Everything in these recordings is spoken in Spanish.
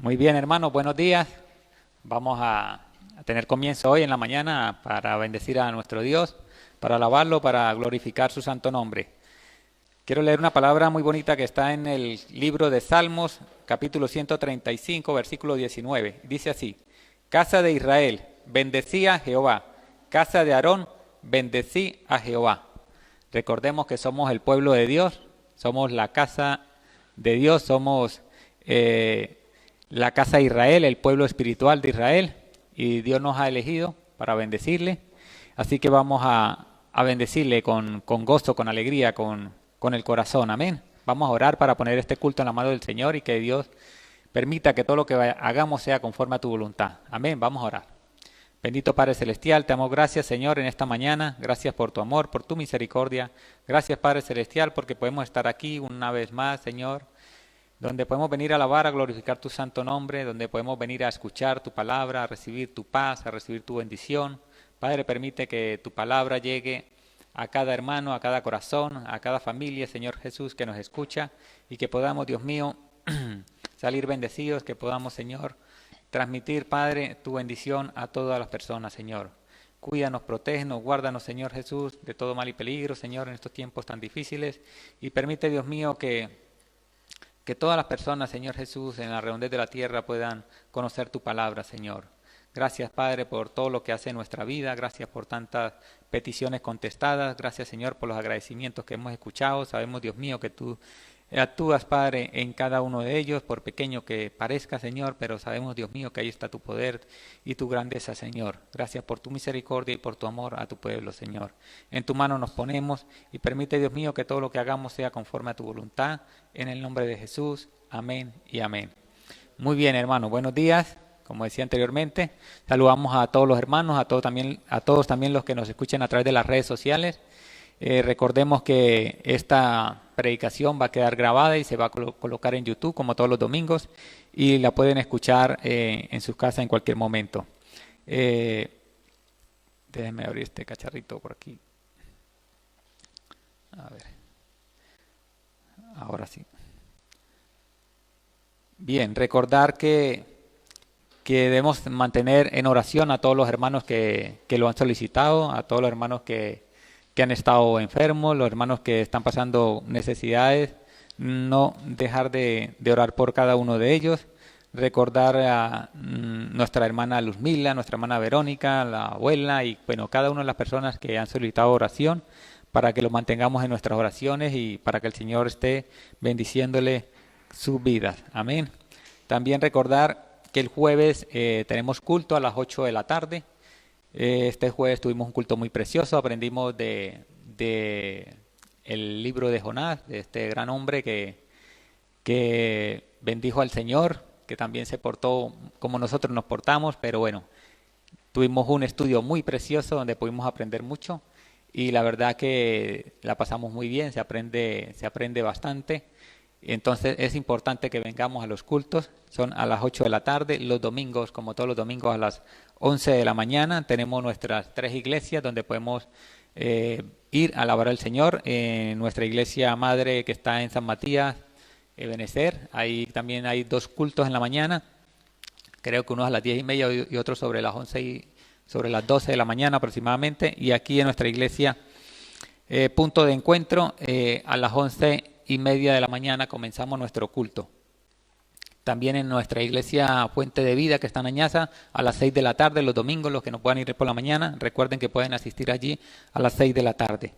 Muy bien, hermanos, buenos días. Vamos a tener comienzo hoy en la mañana para bendecir a nuestro Dios, para alabarlo, para glorificar su santo nombre. Quiero leer una palabra muy bonita que está en el libro de Salmos, capítulo 135, versículo 19. Dice así: Casa de Israel, bendecí a Jehová. Casa de Aarón, bendecí a Jehová. Recordemos que somos el pueblo de Dios, somos la casa de Dios, somos la casa de Israel, el pueblo espiritual de Israel, y Dios nos ha elegido para bendecirle. Así que vamos a bendecirle con gozo, con alegría, con el corazón. Amén. Vamos a orar para poner este culto en la mano del Señor y que Dios permita que todo lo que hagamos sea conforme a tu voluntad. Amén. Vamos a orar. Bendito Padre Celestial, te damos gracias, Señor, en esta mañana. Gracias por tu amor, por tu misericordia. Gracias, Padre Celestial, porque podemos estar aquí una vez más, Señor, donde podemos venir a alabar, a glorificar tu santo nombre, donde podemos venir a escuchar tu palabra, a recibir tu paz, a recibir tu bendición. Padre, permite que tu palabra llegue a cada hermano, a cada corazón, a cada familia, Señor Jesús, que nos escucha, y que podamos, Dios mío, salir bendecidos, que podamos, Señor, transmitir, Padre, tu bendición a todas las personas, Señor. Cuídanos, protégenos, guárdanos, Señor Jesús, de todo mal y peligro, Señor, en estos tiempos tan difíciles, y permite, Dios mío, que todas las personas, Señor Jesús, en la redondez de la tierra puedan conocer tu palabra, Señor. Gracias, Padre, por todo lo que hace en nuestra vida. Gracias por tantas peticiones contestadas. Gracias, Señor, por los agradecimientos que hemos escuchado. Sabemos, Dios mío, que tú actúas, Padre, en cada uno de ellos, por pequeño que parezca, Señor, pero sabemos, Dios mío, que ahí está tu poder y tu grandeza, Señor. Gracias por tu misericordia y por tu amor a tu pueblo, Señor. En tu mano nos ponemos y permite, Dios mío, que todo lo que hagamos sea conforme a tu voluntad. En el nombre de Jesús, amén y amén. Muy bien, hermanos, buenos días. Como decía anteriormente, saludamos a todos los hermanos, a todos también los que nos escuchan a través de las redes sociales. Recordemos que esta predicación va a quedar grabada y se va a colocar en YouTube como todos los domingos y la pueden escuchar en sus casas en cualquier momento. Déjenme abrir este cacharrito por aquí. A ver. Ahora sí. Bien, recordar que debemos mantener en oración a todos los hermanos que lo han solicitado, a todos los hermanos que han estado enfermos, los hermanos que están pasando necesidades, no dejar de orar por cada uno de ellos. Recordar a nuestra hermana Luzmila, nuestra hermana Verónica, la abuela y bueno, cada una de las personas que han solicitado oración, para que lo mantengamos en nuestras oraciones y para que el Señor esté bendiciéndole sus vidas. Amén. También recordar que el jueves tenemos culto a las 8 de la tarde. Este jueves tuvimos un culto muy precioso, aprendimos de el libro de Jonás, de este gran hombre que bendijo al Señor, que también se portó como nosotros nos portamos, pero bueno, tuvimos un estudio muy precioso donde pudimos aprender mucho y la verdad que la pasamos muy bien, se aprende bastante. Entonces es importante que vengamos a los cultos, son a las 8 de la tarde, los domingos, como todos los domingos a las 11 de la mañana, tenemos nuestras 3 iglesias donde podemos ir a alabar al Señor. Nuestra iglesia madre que está en San Matías, Ebenezer, ahí también hay 2 cultos en la mañana, creo que uno a las 10:30 y otro sobre las 11 y sobre las 12 de la mañana aproximadamente, y aquí en nuestra iglesia punto de encuentro a las 11:30 de la mañana comenzamos nuestro culto. También en nuestra iglesia Fuente de Vida que está en Añaza a las 6 de la tarde los domingos, los que no puedan ir por la mañana, recuerden que pueden asistir allí a las 6 de la tarde.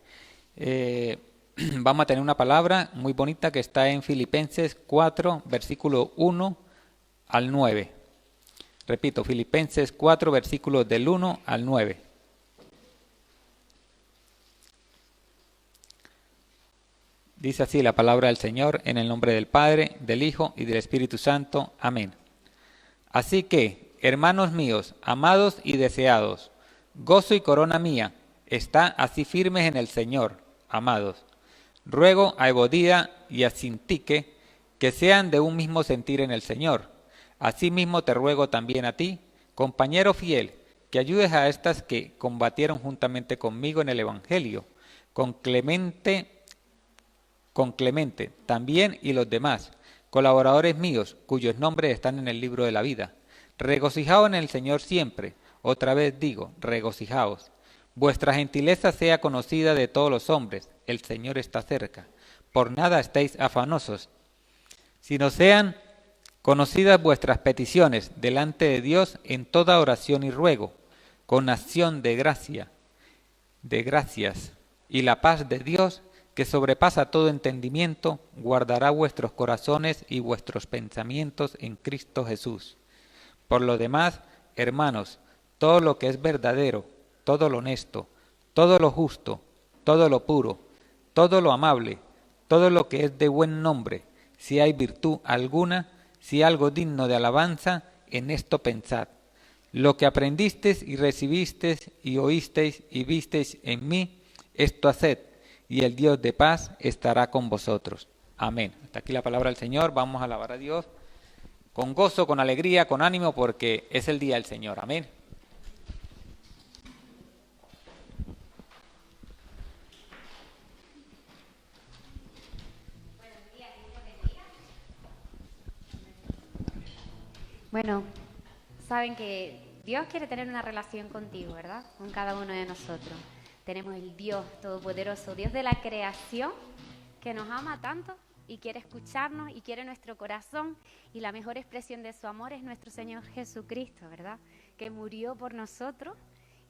Vamos a tener una palabra muy bonita que está en Filipenses 4, versículo 1 al 9. Repito, Filipenses 4, versículos del 1 al 9. Dice así la palabra del Señor, en el nombre del Padre, del Hijo y del Espíritu Santo. Amén. Así que, hermanos míos, amados y deseados, gozo y corona mía, está así firmes en el Señor, amados. Ruego a Evodía y a Sintique que sean de un mismo sentir en el Señor. Asimismo te ruego también a ti, compañero fiel, que ayudes a estas que combatieron juntamente conmigo en el Evangelio, con Clemente también y los demás, colaboradores míos, cuyos nombres están en el libro de la vida. Regocijaos en el Señor siempre. Otra vez digo, regocijaos. Vuestra gentileza sea conocida de todos los hombres. El Señor está cerca. Por nada estéis afanosos, sino sean conocidas vuestras peticiones delante de Dios en toda oración y ruego, con acción de gracias. Y la paz de Dios, que sobrepasa todo entendimiento, guardará vuestros corazones y vuestros pensamientos en Cristo Jesús. Por lo demás, hermanos, todo lo que es verdadero, todo lo honesto, todo lo justo, todo lo puro, todo lo amable, todo lo que es de buen nombre, si hay virtud alguna, si algo digno de alabanza, en esto pensad. Lo que aprendisteis y recibisteis y oísteis y visteis en mí, esto haced, y el Dios de paz estará con vosotros. Amén. Hasta aquí la palabra del Señor. Vamos a alabar a Dios con gozo, con alegría, con ánimo, porque es el día del Señor. Amén. Bueno, saben que Dios quiere tener una relación contigo, ¿verdad? Con cada uno de nosotros. Tenemos el Dios Todopoderoso, Dios de la creación, que nos ama tanto y quiere escucharnos y quiere nuestro corazón. Y la mejor expresión de su amor es nuestro Señor Jesucristo, ¿verdad? Que murió por nosotros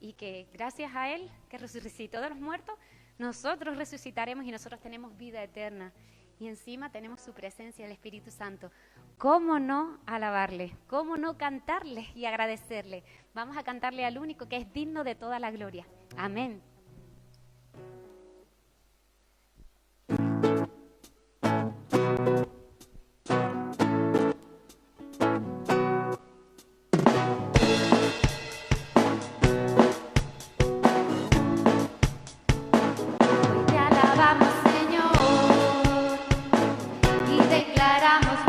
y que gracias a Él, que resucitó de los muertos, nosotros resucitaremos y nosotros tenemos vida eterna. Y encima tenemos su presencia, el Espíritu Santo. ¿Cómo no alabarle? ¿Cómo no cantarle y agradecerle? Vamos a cantarle al único que es digno de toda la gloria. Amén. Esclavos.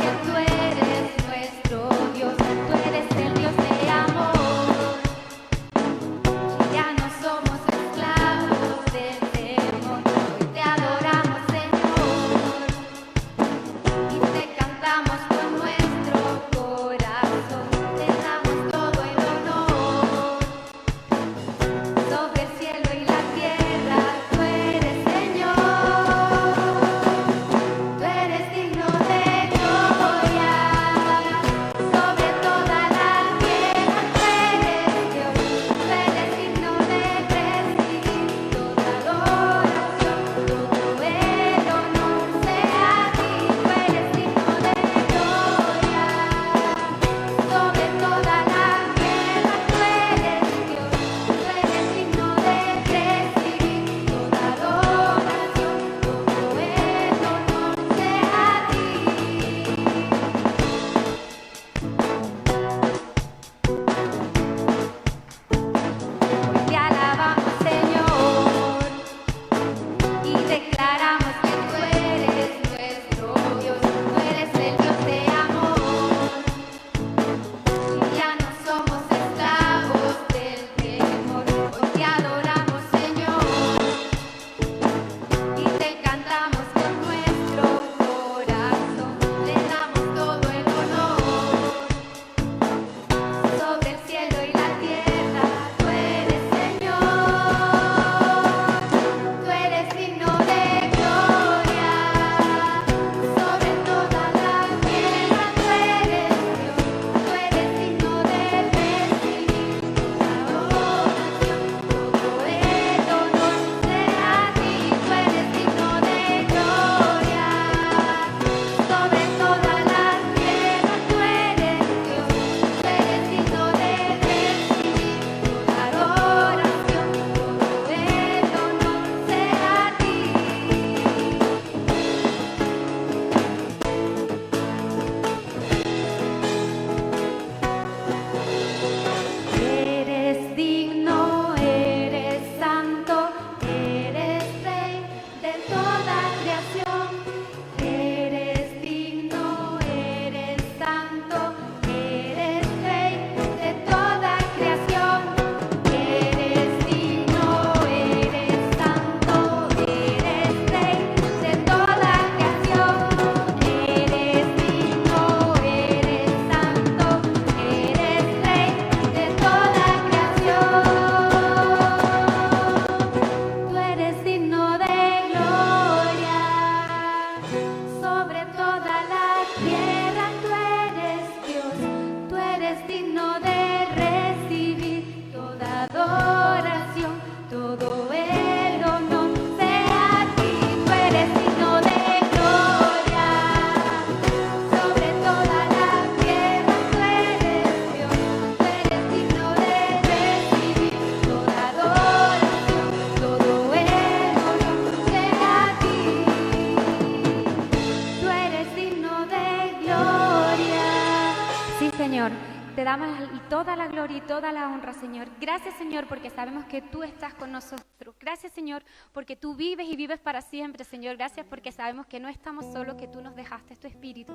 Señor. Te damos toda la gloria y toda la honra, Señor. Gracias, Señor, porque sabemos que tú estás con nosotros. Gracias, Señor, porque tú vives y vives para siempre, Señor. Gracias porque sabemos que no estamos solos, que tú nos dejaste tu espíritu.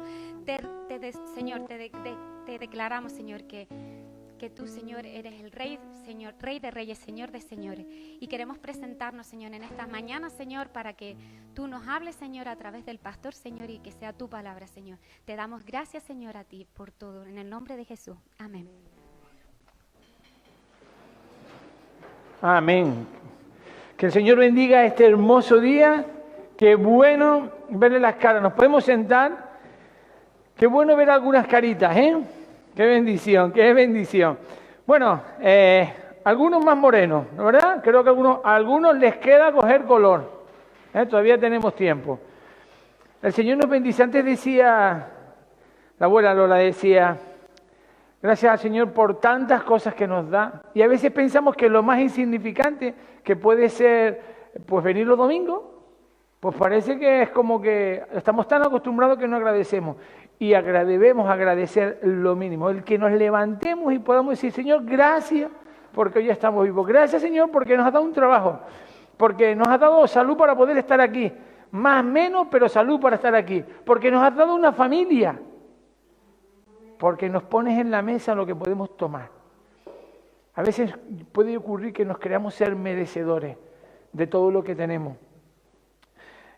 Señor, te declaramos, Señor, que tú, Señor, eres el Rey, Señor, Rey de Reyes, Señor de Señores. Y queremos presentarnos, Señor, en estas mañanas, Señor, para que tú nos hables, Señor, a través del pastor, Señor, y que sea tu palabra, Señor. Te damos gracias, Señor, a ti por todo. En el nombre de Jesús. Amén. Amén. Que el Señor bendiga este hermoso día. Qué bueno verle las caras. Nos podemos sentar. Qué bueno ver algunas caritas, ¿eh? Qué bendición, qué bendición. Bueno, algunos más morenos, ¿no, verdad? Creo que a algunos les queda coger color. Todavía tenemos tiempo. El Señor nos bendice. Antes decía, la abuela Lola decía, gracias al Señor por tantas cosas que nos da. Y a veces pensamos que lo más insignificante que puede ser, pues venir los domingos, pues parece que es como que estamos tan acostumbrados que no agradecemos. Y debemos agradecer lo mínimo, el que nos levantemos y podamos decir, Señor, gracias porque hoy ya estamos vivos. Gracias, Señor, porque nos has dado un trabajo, porque nos has dado salud para poder estar aquí. Más o menos, pero salud para estar aquí. Porque nos has dado una familia. Porque nos pones en la mesa lo que podemos tomar. A veces puede ocurrir que nos creamos ser merecedores de todo lo que tenemos.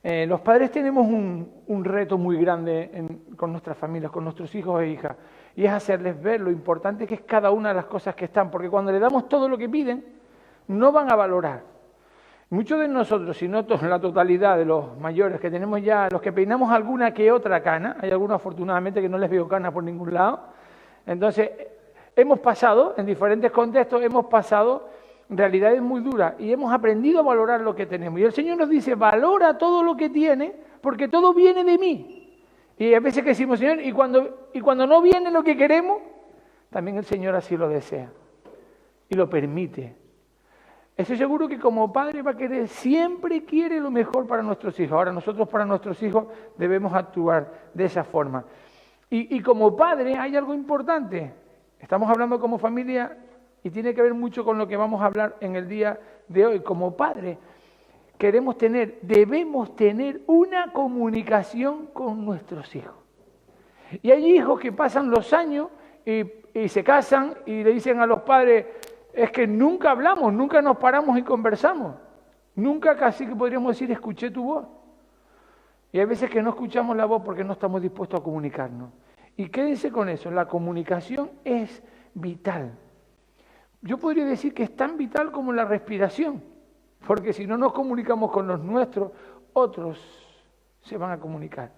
Los padres tenemos un reto muy grande con nuestras familias, con nuestros hijos e hijas, y es hacerles ver lo importante que es cada una de las cosas que están, porque cuando le damos todo lo que piden, no van a valorar. Muchos de nosotros, si no la totalidad de los mayores que tenemos ya, los que peinamos alguna que otra cana, hay algunos afortunadamente que no les veo canas por ningún lado, entonces hemos pasado, en diferentes contextos, hemos pasado realidades muy duras y hemos aprendido a valorar lo que tenemos. Y el Señor nos dice, valora todo lo que tienes, porque todo viene de mí. Y a veces que decimos, Señor, y cuando no viene lo que queremos, también el Señor así lo desea y lo permite. Estoy seguro que como padre va a querer, siempre quiere lo mejor para nuestros hijos. Ahora nosotros para nuestros hijos debemos actuar de esa forma. Y como padre hay algo importante. Estamos hablando como familia y tiene que ver mucho con lo que vamos a hablar en el día de hoy. Como padre debemos tener una comunicación con nuestros hijos. Y hay hijos que pasan los años y se casan y le dicen a los padres, es que nunca hablamos, nunca nos paramos y conversamos. Nunca casi que podríamos decir, escuché tu voz. Y hay veces que no escuchamos la voz porque no estamos dispuestos a comunicarnos. Y quédense con eso, la comunicación es vital. Yo podría decir que es tan vital como la respiración, porque si no nos comunicamos con los nuestros, otros se van a comunicar.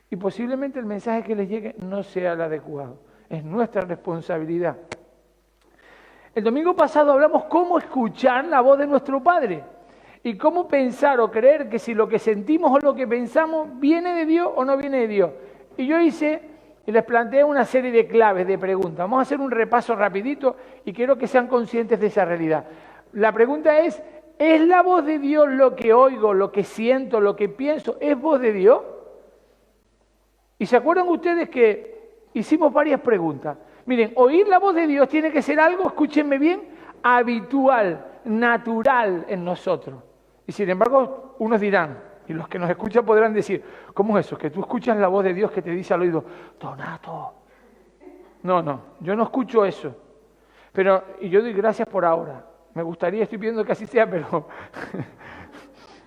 Y posiblemente el mensaje que les llegue no sea el adecuado. Es nuestra responsabilidad. El domingo pasado hablamos cómo escuchar la voz de nuestro Padre y cómo pensar o creer que si lo que sentimos o lo que pensamos viene de Dios o no viene de Dios. Y yo les planteé una serie de claves, de preguntas. Vamos a hacer un repaso rapidito y quiero que sean conscientes de esa realidad. La pregunta ¿es la voz de Dios lo que oigo, lo que siento, lo que pienso? ¿Es voz de Dios? Y se acuerdan ustedes que hicimos varias preguntas. Miren, oír la voz de Dios tiene que ser algo, escúchenme bien, habitual, natural en nosotros. Y sin embargo, unos dirán, y los que nos escuchan podrán decir, ¿cómo es eso? Que tú escuchas la voz de Dios que te dice al oído, Donato. No, yo no escucho eso. Y yo doy gracias por ahora. Me gustaría, estoy pidiendo que así sea, pero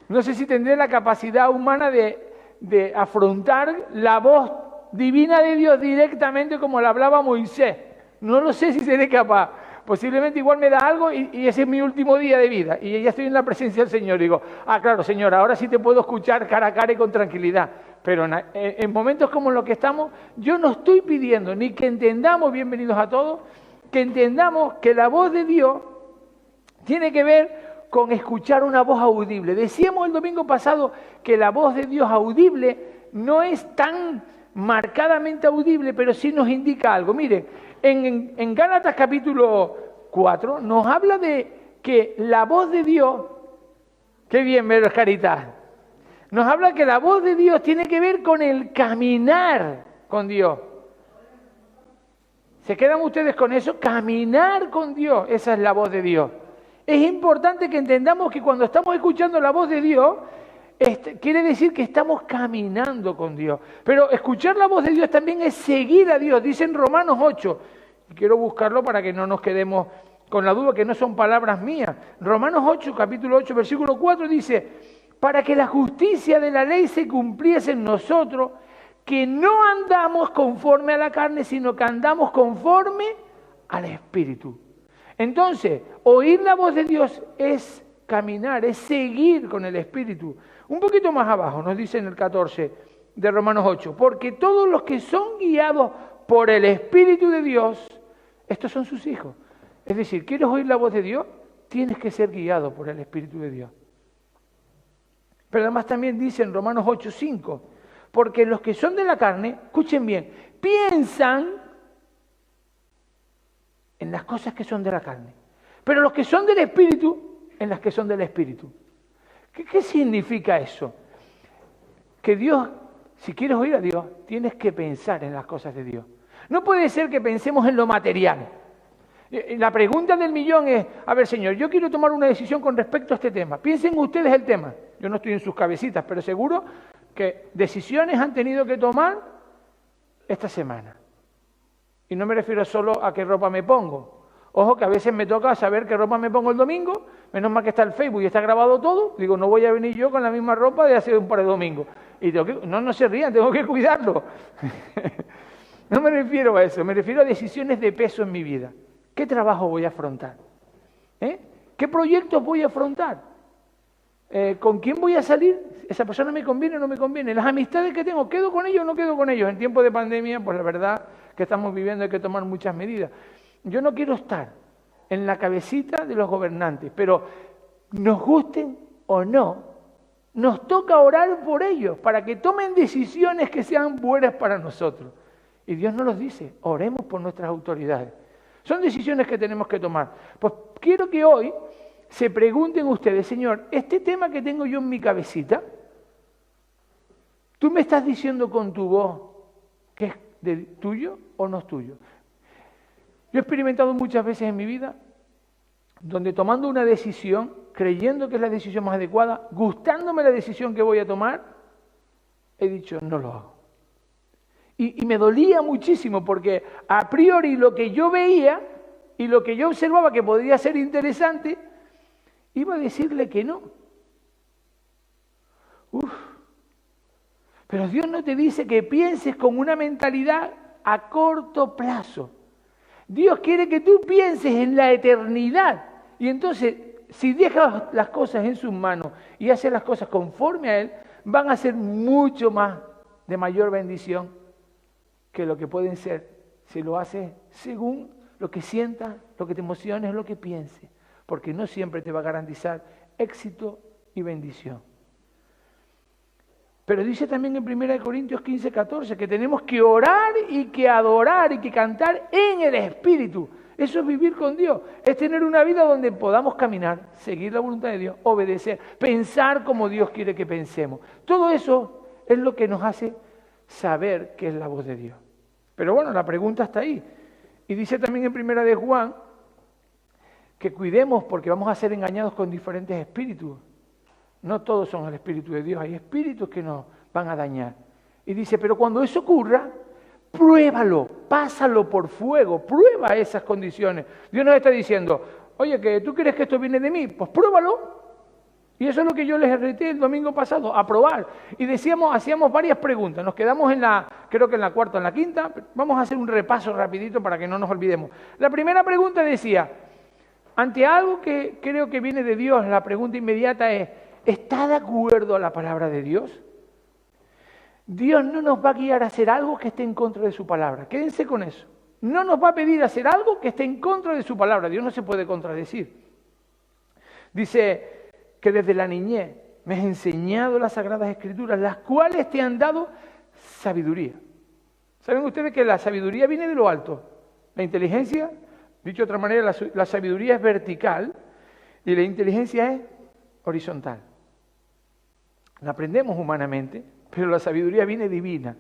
no sé si tendré la capacidad humana de afrontar la voz divina de Dios directamente como la hablaba Moisés. No lo sé si seré capaz. Posiblemente igual me da algo y ese es mi último día de vida. Y ya estoy en la presencia del Señor. Y digo, claro, Señor, ahora sí te puedo escuchar cara a cara y con tranquilidad. Pero en momentos como los que estamos, yo no estoy pidiendo ni que entendamos, bienvenidos a todos, que entendamos que la voz de Dios tiene que ver con escuchar una voz audible. Decíamos el domingo pasado que la voz de Dios audible no es tan marcadamente audible, pero sí nos indica algo. Miren, en Gálatas capítulo 4 nos habla de que la voz de Dios, qué bien ver las caritas, nos habla que la voz de Dios tiene que ver con el caminar con Dios. ¿Se quedan ustedes con eso? Caminar con Dios, esa es la voz de Dios. Es importante que entendamos que cuando estamos escuchando la voz de Dios, quiere decir que estamos caminando con Dios. Pero escuchar la voz de Dios también es seguir a Dios. Dice en Romanos 8, y quiero buscarlo para que no nos quedemos con la duda que no son palabras mías. Romanos 8, capítulo 8, versículo 4 dice, para que la justicia de la ley se cumpliese en nosotros, que no andamos conforme a la carne, sino que andamos conforme al Espíritu. Entonces, oír la voz de Dios es caminar, es seguir con el Espíritu. Un poquito más abajo nos dice en el 14 de Romanos 8, porque todos los que son guiados por el Espíritu de Dios, estos son sus hijos. Es decir, ¿quieres oír la voz de Dios? Tienes que ser guiado por el Espíritu de Dios. Pero además también dice en Romanos 8, 5, porque los que son de la carne, escuchen bien, piensan en las cosas que son de la carne. Pero los que son del Espíritu, en las que son del Espíritu. ¿Qué significa eso? Que Dios, si quieres oír a Dios, tienes que pensar en las cosas de Dios. No puede ser que pensemos en lo material. La pregunta del millón es, a ver, Señor, yo quiero tomar una decisión con respecto a este tema. Piensen ustedes el tema. Yo no estoy en sus cabecitas, pero seguro que decisiones han tenido que tomar esta semana. Y no me refiero solo a qué ropa me pongo. Ojo que a veces me toca saber qué ropa me pongo el domingo, menos mal que está el Facebook y está grabado todo. Digo, no voy a venir yo con la misma ropa de hace un par de domingos. Y tengo que, no se rían, tengo que cuidarlo. No me refiero a eso, me refiero a decisiones de peso en mi vida. ¿Qué trabajo voy a afrontar? ¿Qué proyectos voy a afrontar? ¿Con quién voy a salir? ¿Esa persona me conviene o no me conviene? Las amistades que tengo, ¿quedo con ellos o no quedo con ellos? En tiempos de pandemia, pues la verdad que estamos viviendo hay que tomar muchas medidas. Yo no quiero estar en la cabecita de los gobernantes, pero nos gusten o no, nos toca orar por ellos para que tomen decisiones que sean buenas para nosotros. Y Dios nos los dice, oremos por nuestras autoridades. Son decisiones que tenemos que tomar. Pues quiero que hoy se pregunten ustedes, Señor, este tema que tengo yo en mi cabecita, ¿tú me estás diciendo con tu voz que es tuyo o no es tuyo? Yo he experimentado muchas veces en mi vida donde tomando una decisión, creyendo que es la decisión más adecuada, gustándome la decisión que voy a tomar, he dicho, no lo hago. Y me dolía muchísimo porque a priori lo que yo veía y lo que yo observaba que podría ser interesante, iba a decirle que no. Pero Dios no te dice que pienses con una mentalidad a corto plazo. Dios quiere que tú pienses en la eternidad. Y entonces, si dejas las cosas en sus manos y haces las cosas conforme a Él, van a ser mucho más de mayor bendición que lo que pueden ser si lo haces según lo que sientas, lo que te emociones, lo que pienses. Porque no siempre te va a garantizar éxito y bendición. Pero dice también en 1 Corintios 15, 14 que tenemos que orar y que adorar y que cantar en el Espíritu. Eso es vivir con Dios. Es tener una vida donde podamos caminar, seguir la voluntad de Dios, obedecer, pensar como Dios quiere que pensemos. Todo eso es lo que nos hace saber que es la voz de Dios. Pero bueno, la pregunta está ahí. Y dice también en 1 de Juan que cuidemos porque vamos a ser engañados con diferentes espíritus. No todos son el Espíritu de Dios, hay espíritus que nos van a dañar. Y dice, pero cuando eso ocurra, pruébalo, pásalo por fuego, prueba esas condiciones. Dios nos está diciendo, oye, que tú crees que esto viene de mí, pues pruébalo. Y eso es lo que yo les reté el domingo pasado, a probar. Y hacíamos varias preguntas, nos quedamos creo que en la cuarta o en la quinta, vamos a hacer un repaso rapidito para que no nos olvidemos. La primera pregunta decía, ante algo que creo que viene de Dios, la pregunta inmediata es, ¿está de acuerdo a la palabra de Dios? Dios no nos va a guiar a hacer algo que esté en contra de su palabra, quédense con eso. No nos va a pedir hacer algo que esté en contra de su palabra, Dios no se puede contradecir. Dice que desde la niñez me has enseñado las Sagradas Escrituras, las cuales te han dado sabiduría. ¿Saben ustedes que la sabiduría viene de lo alto? La inteligencia, dicho de otra manera, la sabiduría es vertical y la inteligencia es horizontal. La aprendemos humanamente, pero la sabiduría viene divina.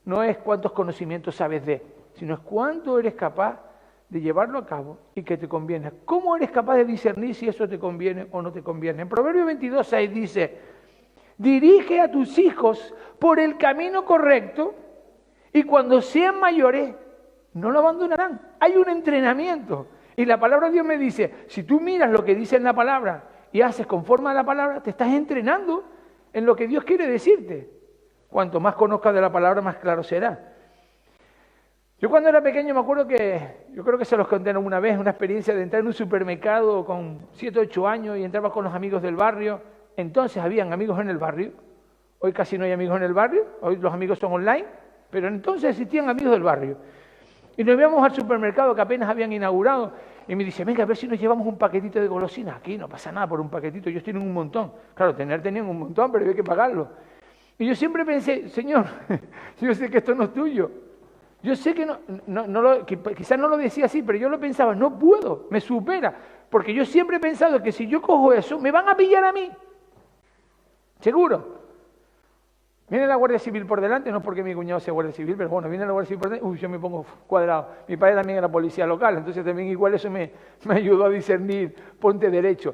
No es cuántos conocimientos sabes de, sino es cuánto eres capaz de llevarlo a cabo y que te conviene. ¿Cómo eres capaz de discernir si eso te conviene o no te conviene? En Proverbios 22:6 dice, dirige a tus hijos por el camino correcto y cuando sean mayores no lo abandonarán. Hay un entrenamiento. Y la palabra de Dios me dice, si tú miras lo que dice en la palabra y haces conforme a la palabra, te estás entrenando en lo que Dios quiere decirte. Cuanto más conozcas de la palabra, más claro será. Yo cuando era pequeño me acuerdo yo creo que se los conté una vez, una experiencia de entrar en un supermercado con 7 o 8 años y entraba con los amigos del barrio. Entonces habían amigos en el barrio. Hoy casi no hay amigos en el barrio, hoy los amigos son online, pero entonces existían amigos del barrio. Y nos íbamos al supermercado que apenas habían inaugurado y me dice, venga, a ver si nos llevamos un paquetito de golosinas. Aquí no pasa nada por un paquetito, ellos tienen un montón. Claro, tenían un montón, pero había que pagarlo. Y yo siempre pensé, Señor, yo sé que esto no es tuyo. Yo sé que quizás no lo decía así, pero yo lo pensaba, no puedo, me supera. Porque yo siempre he pensado que si yo cojo eso, me van a pillar a mí. Seguro. Viene la Guardia Civil por delante, no porque mi cuñado sea Guardia Civil, pero bueno, viene la Guardia Civil por delante, yo me pongo cuadrado. Mi padre también era policía local, entonces también igual eso me ayudó a discernir, ponte derecho.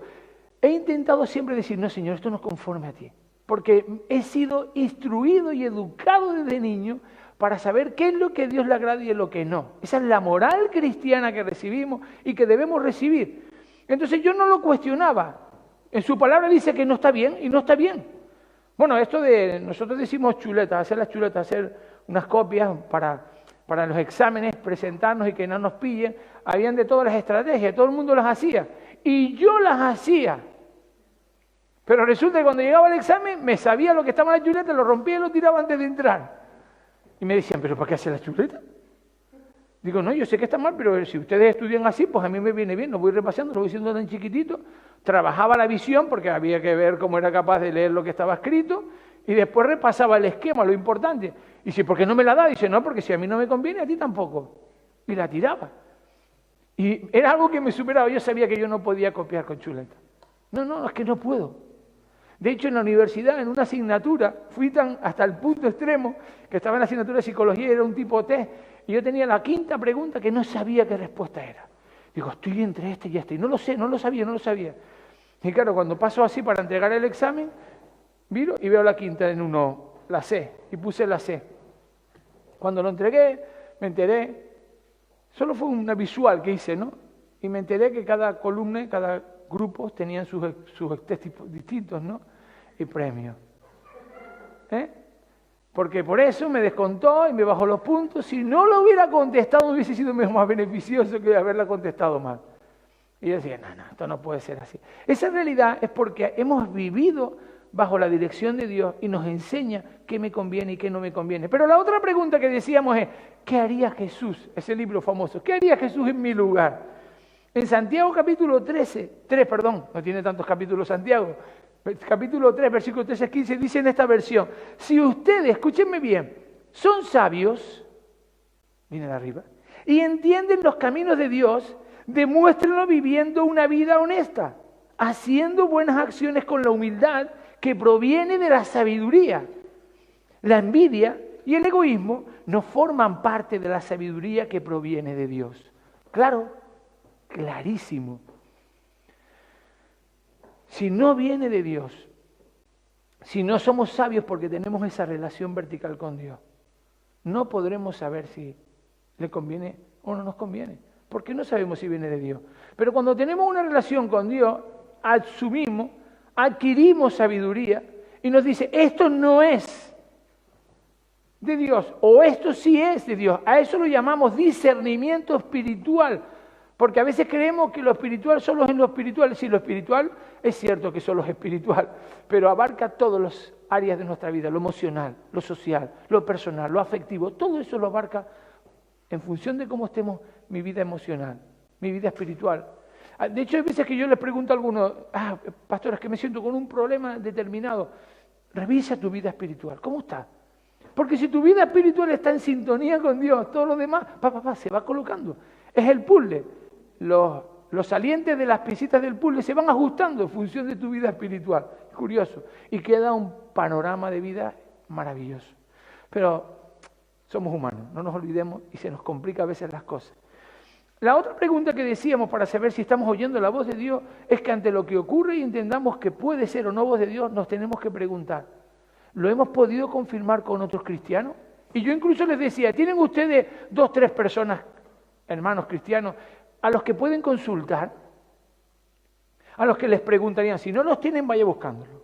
He intentado siempre decir, no Señor, esto no es conforme a ti, porque he sido instruido y educado desde niño para saber qué es lo que a Dios le agrada y lo que no. Esa es la moral cristiana que recibimos y que debemos recibir. Entonces yo no lo cuestionaba. En su palabra dice que no está bien y no está bien. Bueno, esto de, nosotros decimos chuletas, hacer las chuletas, hacer unas copias para los exámenes, presentarnos y que no nos pillen, habían de todas las estrategias, todo el mundo las hacía. Y yo las hacía. Pero resulta que cuando llegaba el examen, me sabía lo que estaba en la chuleta, lo rompía y lo tiraba antes de entrar. Y me decían, ¿pero para qué hacer las chuletas? Digo, no, yo sé que está mal, pero si ustedes estudian así, pues a mí me viene bien, lo voy repasando, lo voy haciendo tan chiquitito. Trabajaba la visión porque había que ver cómo era capaz de leer lo que estaba escrito y después repasaba el esquema, lo importante. Y dice, ¿por qué no me la da? Dice, no, porque si a mí no me conviene, a ti tampoco. Y la tiraba. Y era algo que me superaba. Yo sabía que yo no podía copiar con chuleta. No, es que no puedo. De hecho, en la universidad, en una asignatura, fui hasta el punto extremo que estaba en la asignatura de psicología y era un tipo test. Y yo tenía la quinta pregunta que no sabía qué respuesta era. Digo, estoy entre este y este. Y no lo sé, no lo sabía. Y claro, cuando paso así para entregar el examen, miro y veo la quinta en uno, la C. Y puse la C. Cuando lo entregué, me enteré. Solo fue una visual que hice, ¿no? Y me enteré que cada columna, cada grupo tenían sus tipos distintos, ¿no? Y premios. Porque por eso me descontó y me bajó los puntos. Si no lo hubiera contestado, hubiese sido más beneficioso que haberla contestado mal. Y yo decía, no, esto no puede ser así. Esa realidad es porque hemos vivido bajo la dirección de Dios y nos enseña qué me conviene y qué no me conviene. Pero la otra pregunta que decíamos es, ¿qué haría Jesús? Ese libro famoso. ¿Qué haría Jesús en mi lugar? En Santiago capítulo 3, no tiene tantos capítulos Santiago, capítulo 3, versículo 13 al 15, dice en esta versión, si ustedes, escúchenme bien, son sabios, vienen arriba, y entienden los caminos de Dios, demuéstrenlo viviendo una vida honesta, haciendo buenas acciones con la humildad que proviene de la sabiduría. La envidia y el egoísmo no forman parte de la sabiduría que proviene de Dios. Claro, clarísimo. Si no viene de Dios, si no somos sabios porque tenemos esa relación vertical con Dios, no podremos saber si le conviene o no nos conviene, porque no sabemos si viene de Dios. Pero cuando tenemos una relación con Dios, adquirimos sabiduría y nos dice, esto no es de Dios, o esto sí es de Dios. A eso lo llamamos discernimiento espiritual. Porque a veces creemos que lo espiritual solo es en lo espiritual. Sí, lo espiritual es cierto que solo es espiritual, pero abarca todas las áreas de nuestra vida, lo emocional, lo social, lo personal, lo afectivo. Todo eso lo abarca en función de cómo estemos mi vida emocional, mi vida espiritual. De hecho, hay veces que yo les pregunto a algunos, pastor, es que me siento con un problema determinado. Revisa tu vida espiritual, ¿cómo está? Porque si tu vida espiritual está en sintonía con Dios, todo lo demás, se va colocando. Es el puzzle. Los salientes de las piecitas del puzzle se van ajustando en función de tu vida espiritual. Es curioso. Y queda un panorama de vida maravilloso. Pero Somos humanos, no nos olvidemos y se nos complica a veces las cosas. La otra pregunta que decíamos para saber si estamos oyendo la voz de Dios es que ante lo que ocurre y entendamos que puede ser o no voz de Dios, nos tenemos que preguntar, ¿lo hemos podido confirmar con otros cristianos? Y yo incluso les decía, ¿tienen ustedes 2, 3 personas, hermanos cristianos, a los que pueden consultar? A los que les preguntarían, si no los tienen, vaya buscándolo.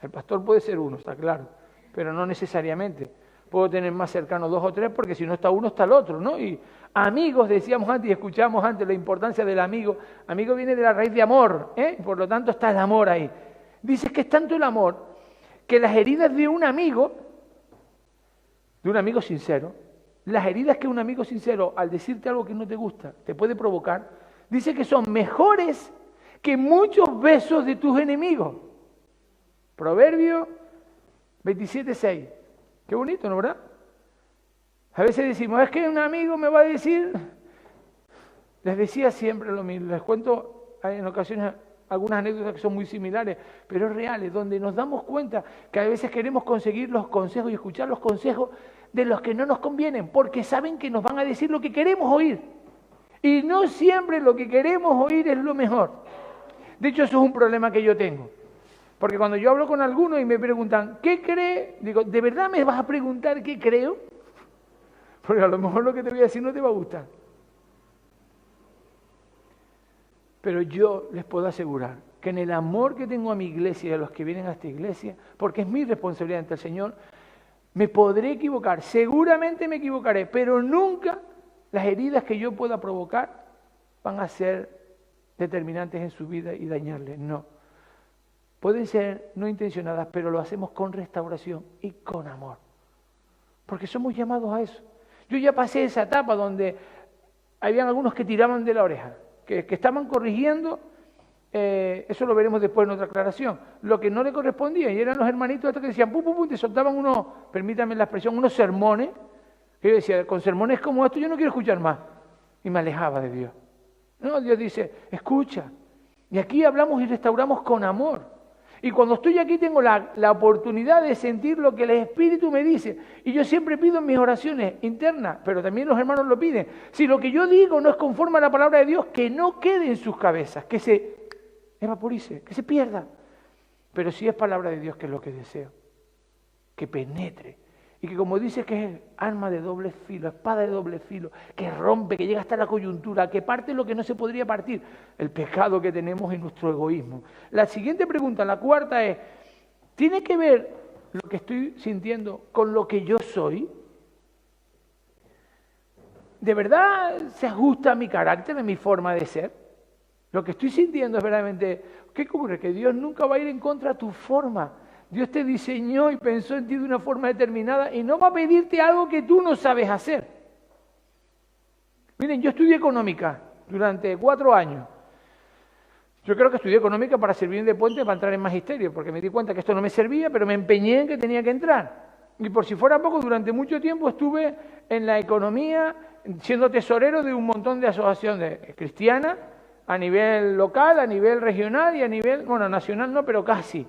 El pastor puede ser uno, está claro, pero no necesariamente. Puedo tener más cercanos 2 o 3 porque si no está uno, está el otro, ¿no? Y amigos, decíamos antes y escuchamos antes la importancia del amigo. Amigo viene de la raíz de amor, por lo tanto está el amor ahí. Dice que es tanto el amor que las heridas de un amigo sincero, las heridas que un amigo sincero al decirte algo que no te gusta te puede provocar, dice que son mejores que muchos besos de tus enemigos. Proverbio 27:6. Qué bonito, ¿no, verdad? A veces decimos, es que un amigo me va a decir, les decía siempre lo mismo, les cuento en ocasiones algunas anécdotas que son muy similares, pero reales, donde nos damos cuenta que a veces queremos conseguir los consejos y escuchar los consejos de los que no nos convienen, porque saben que nos van a decir lo que queremos oír. Y no siempre lo que queremos oír es lo mejor. De hecho, eso es un problema que yo tengo. Porque cuando yo hablo con algunos y me preguntan, ¿qué cree? Digo, ¿de verdad me vas a preguntar qué creo? Porque a lo mejor lo que te voy a decir no te va a gustar. Pero yo les puedo asegurar que en el amor que tengo a mi iglesia y a los que vienen a esta iglesia, porque es mi responsabilidad ante el Señor, me podré equivocar, seguramente me equivocaré, pero nunca las heridas que yo pueda provocar van a ser determinantes en su vida y dañarle, no. Pueden ser no intencionadas, pero lo hacemos con restauración y con amor. Porque somos llamados a eso. Yo ya pasé esa etapa donde habían algunos que tiraban de la oreja, que estaban corrigiendo, eso lo veremos después en otra aclaración, lo que no le correspondía, y eran los hermanitos estos que decían, pum, pum, pum, te soltaban unos, permítanme la expresión, unos sermones, que yo decía, con sermones como estos yo no quiero escuchar más, y me alejaba de Dios. No, Dios dice, escucha, y aquí hablamos y restauramos con amor. Y cuando estoy aquí tengo la oportunidad de sentir lo que el Espíritu me dice. Y yo siempre pido en mis oraciones internas, pero también los hermanos lo piden. Si lo que yo digo no es conforme a la palabra de Dios, que no quede en sus cabezas, que se evaporice, que se pierda. Pero si es palabra de Dios, que es lo que deseo, que penetre. Y que como dice que es arma de doble filo, espada de doble filo, que rompe, que llega hasta la coyuntura, que parte lo que no se podría partir, el pecado que tenemos en nuestro egoísmo. La siguiente pregunta, la cuarta es, ¿tiene que ver lo que estoy sintiendo con lo que yo soy? ¿De verdad se ajusta a mi carácter, a mi forma de ser? Lo que estoy sintiendo es verdaderamente, ¿qué ocurre? Que Dios nunca va a ir en contra de tu forma. Dios te diseñó y pensó en ti de una forma determinada y no va a pedirte algo que tú no sabes hacer. Miren, yo estudié económica durante 4 años. Yo creo que estudié económica para servir de puente para entrar en magisterio, porque me di cuenta que esto no me servía, pero me empeñé en que tenía que entrar. Y por si fuera poco, durante mucho tiempo estuve en la economía, siendo tesorero de un montón de asociaciones cristianas, a nivel local, a nivel regional y a nivel, bueno, nacional no, pero casi.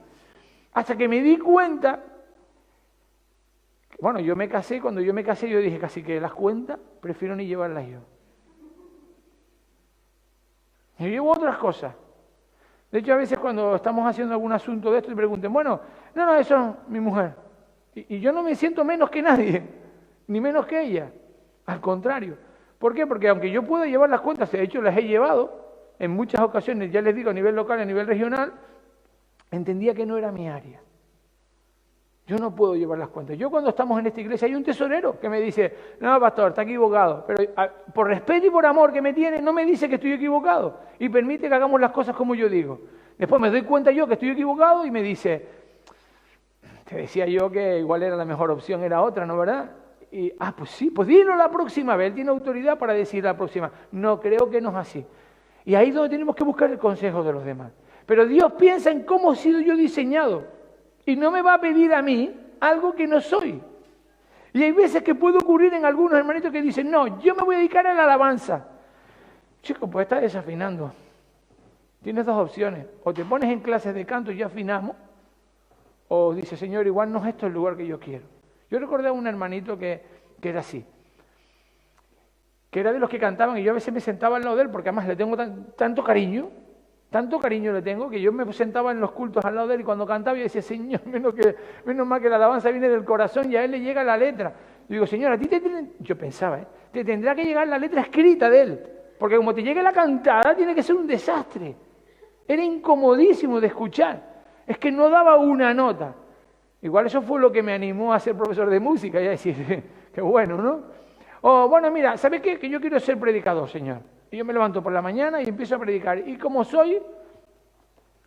Hasta que me di cuenta, bueno, yo me casé, cuando yo me casé yo dije casi que las cuentas prefiero ni llevarlas yo. Yo llevo otras cosas. De hecho, a veces cuando estamos haciendo algún asunto de esto y pregunten, bueno, no, eso es mi mujer. Y yo no me siento menos que nadie, ni menos que ella. Al contrario. ¿Por qué? Porque aunque yo pueda llevar las cuentas, de hecho las he llevado en muchas ocasiones, ya les digo, a nivel local, a nivel regional, entendía que no era mi área. Yo no puedo llevar las cuentas. Yo cuando estamos en esta iglesia hay un tesorero que me dice, no, pastor, está equivocado. Pero por respeto y por amor que me tiene, no me dice que estoy equivocado. Y permite que hagamos las cosas como yo digo. Después me doy cuenta yo que estoy equivocado y me dice, te decía yo que igual era la mejor opción, era otra, ¿no, verdad? Y, pues sí, pues dilo la próxima vez. Él tiene autoridad para decir la próxima. No, creo que no es así. Y ahí es donde tenemos que buscar el consejo de los demás. Pero Dios piensa en cómo he sido yo diseñado y no me va a pedir a mí algo que no soy. Y hay veces que puede ocurrir en algunos hermanitos que dicen, no, yo me voy a dedicar a la alabanza. Chico, pues estás desafinando. Tienes 2 opciones. O te pones en clases de canto y ya afinamos, o dices, Señor, igual no es esto el lugar que yo quiero. Yo recordé a un hermanito que que era así. Que era de los que cantaban y yo a veces me sentaba al lado de él porque además le tengo tanto cariño le tengo, que yo me sentaba en los cultos al lado de él y cuando cantaba yo decía, Señor, menos mal que la alabanza viene del corazón y a él le llega la letra. Yo digo, Señor, a ti yo pensaba, te tendrá que llegar la letra escrita de él, porque como te llegue la cantada tiene que ser un desastre. Era incomodísimo de escuchar, es que no daba una nota. Igual eso fue lo que me animó a ser profesor de música y a decir, qué bueno, ¿no? O bueno, mira, ¿sabe qué? Que yo quiero ser predicador, Señor. Y yo me levanto por la mañana y empiezo a predicar. Y como soy,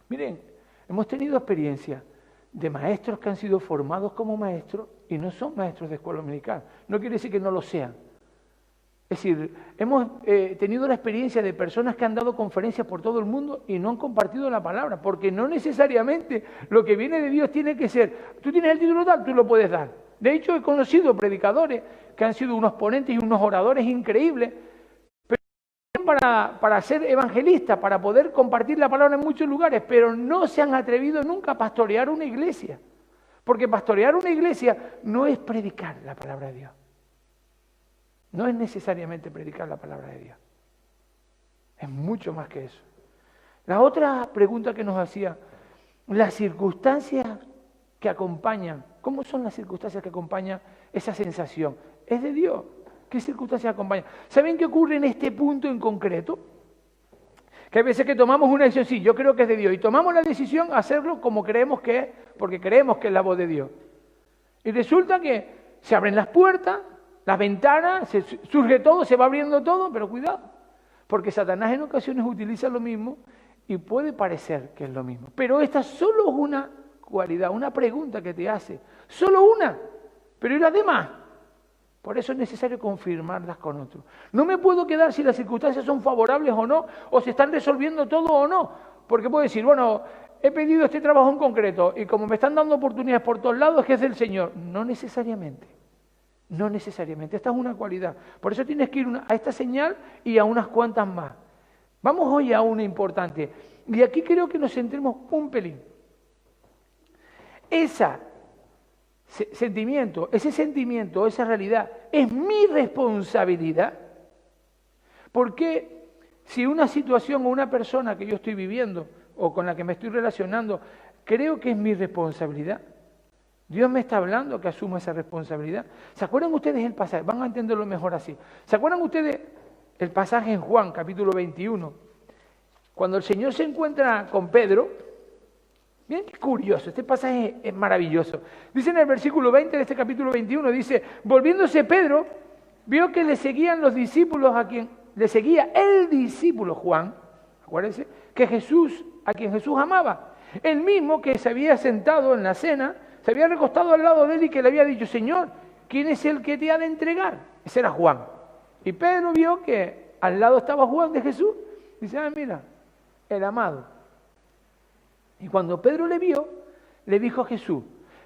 miren, hemos tenido experiencia de maestros que han sido formados como maestros y no son maestros de escuela dominical. No quiere decir que no lo sean. Es decir, hemos tenido la experiencia de personas que han dado conferencias por todo el mundo y no han compartido la palabra, porque no necesariamente lo que viene de Dios tiene que ser, tú tienes el título tal, tú lo puedes dar. De hecho, he conocido predicadores que han sido unos ponentes y unos oradores increíbles, para ser evangelistas, para poder compartir la palabra en muchos lugares, pero no se han atrevido nunca a pastorear una iglesia. Porque pastorear una iglesia no es predicar la palabra de Dios. No es necesariamente predicar la palabra de Dios. Es mucho más que eso. La otra pregunta que nos hacía, las circunstancias que acompañan, ¿cómo son las circunstancias que acompañan esa sensación? ¿Es de Dios? ¿Qué circunstancias acompañan? ¿Saben qué ocurre en este punto en concreto? Que hay veces que tomamos una decisión, sí, yo creo que es de Dios, y tomamos la decisión a hacerlo como creemos que es, porque creemos que es la voz de Dios. Y resulta que se abren las puertas, las ventanas, surge todo, se va abriendo todo, pero cuidado, porque Satanás en ocasiones utiliza lo mismo y puede parecer que es lo mismo. Pero esta solo es una cualidad, una pregunta que te hace, solo una, pero ¿y las demás? Por eso es necesario confirmarlas con otros. No me puedo quedar si las circunstancias son favorables o no, o se están resolviendo todo o no. Porque puedo decir, bueno, he pedido este trabajo en concreto y como me están dando oportunidades por todos lados, es que es del Señor. No necesariamente. No necesariamente. Esta es una cualidad. Por eso tienes que ir a esta señal y a unas cuantas más. Vamos hoy a una importante. Y aquí creo que nos centremos un pelín. Ese sentimiento, esa realidad, es mi responsabilidad. Porque si una situación o una persona que yo estoy viviendo o con la que me estoy relacionando, creo que es mi responsabilidad, Dios me está hablando que asuma esa responsabilidad. ¿Se acuerdan ustedes el pasaje? Van a entenderlo mejor así. ¿Se acuerdan ustedes el pasaje en Juan, capítulo 21? Cuando el Señor se encuentra con Pedro. Miren qué curioso, este pasaje es maravilloso. Dice en el versículo 20 de este capítulo 21, dice, volviéndose Pedro, vio que le seguían los discípulos le seguía el discípulo Juan, acuérdense, a quien Jesús amaba. El mismo que se había sentado en la cena, se había recostado al lado de él y que le había dicho, Señor, ¿quién es el que te ha de entregar? Ese era Juan. Y Pedro vio que al lado estaba Juan de Jesús. Dice, mira, el amado. Y cuando Pedro le vio, le dijo a Jesús,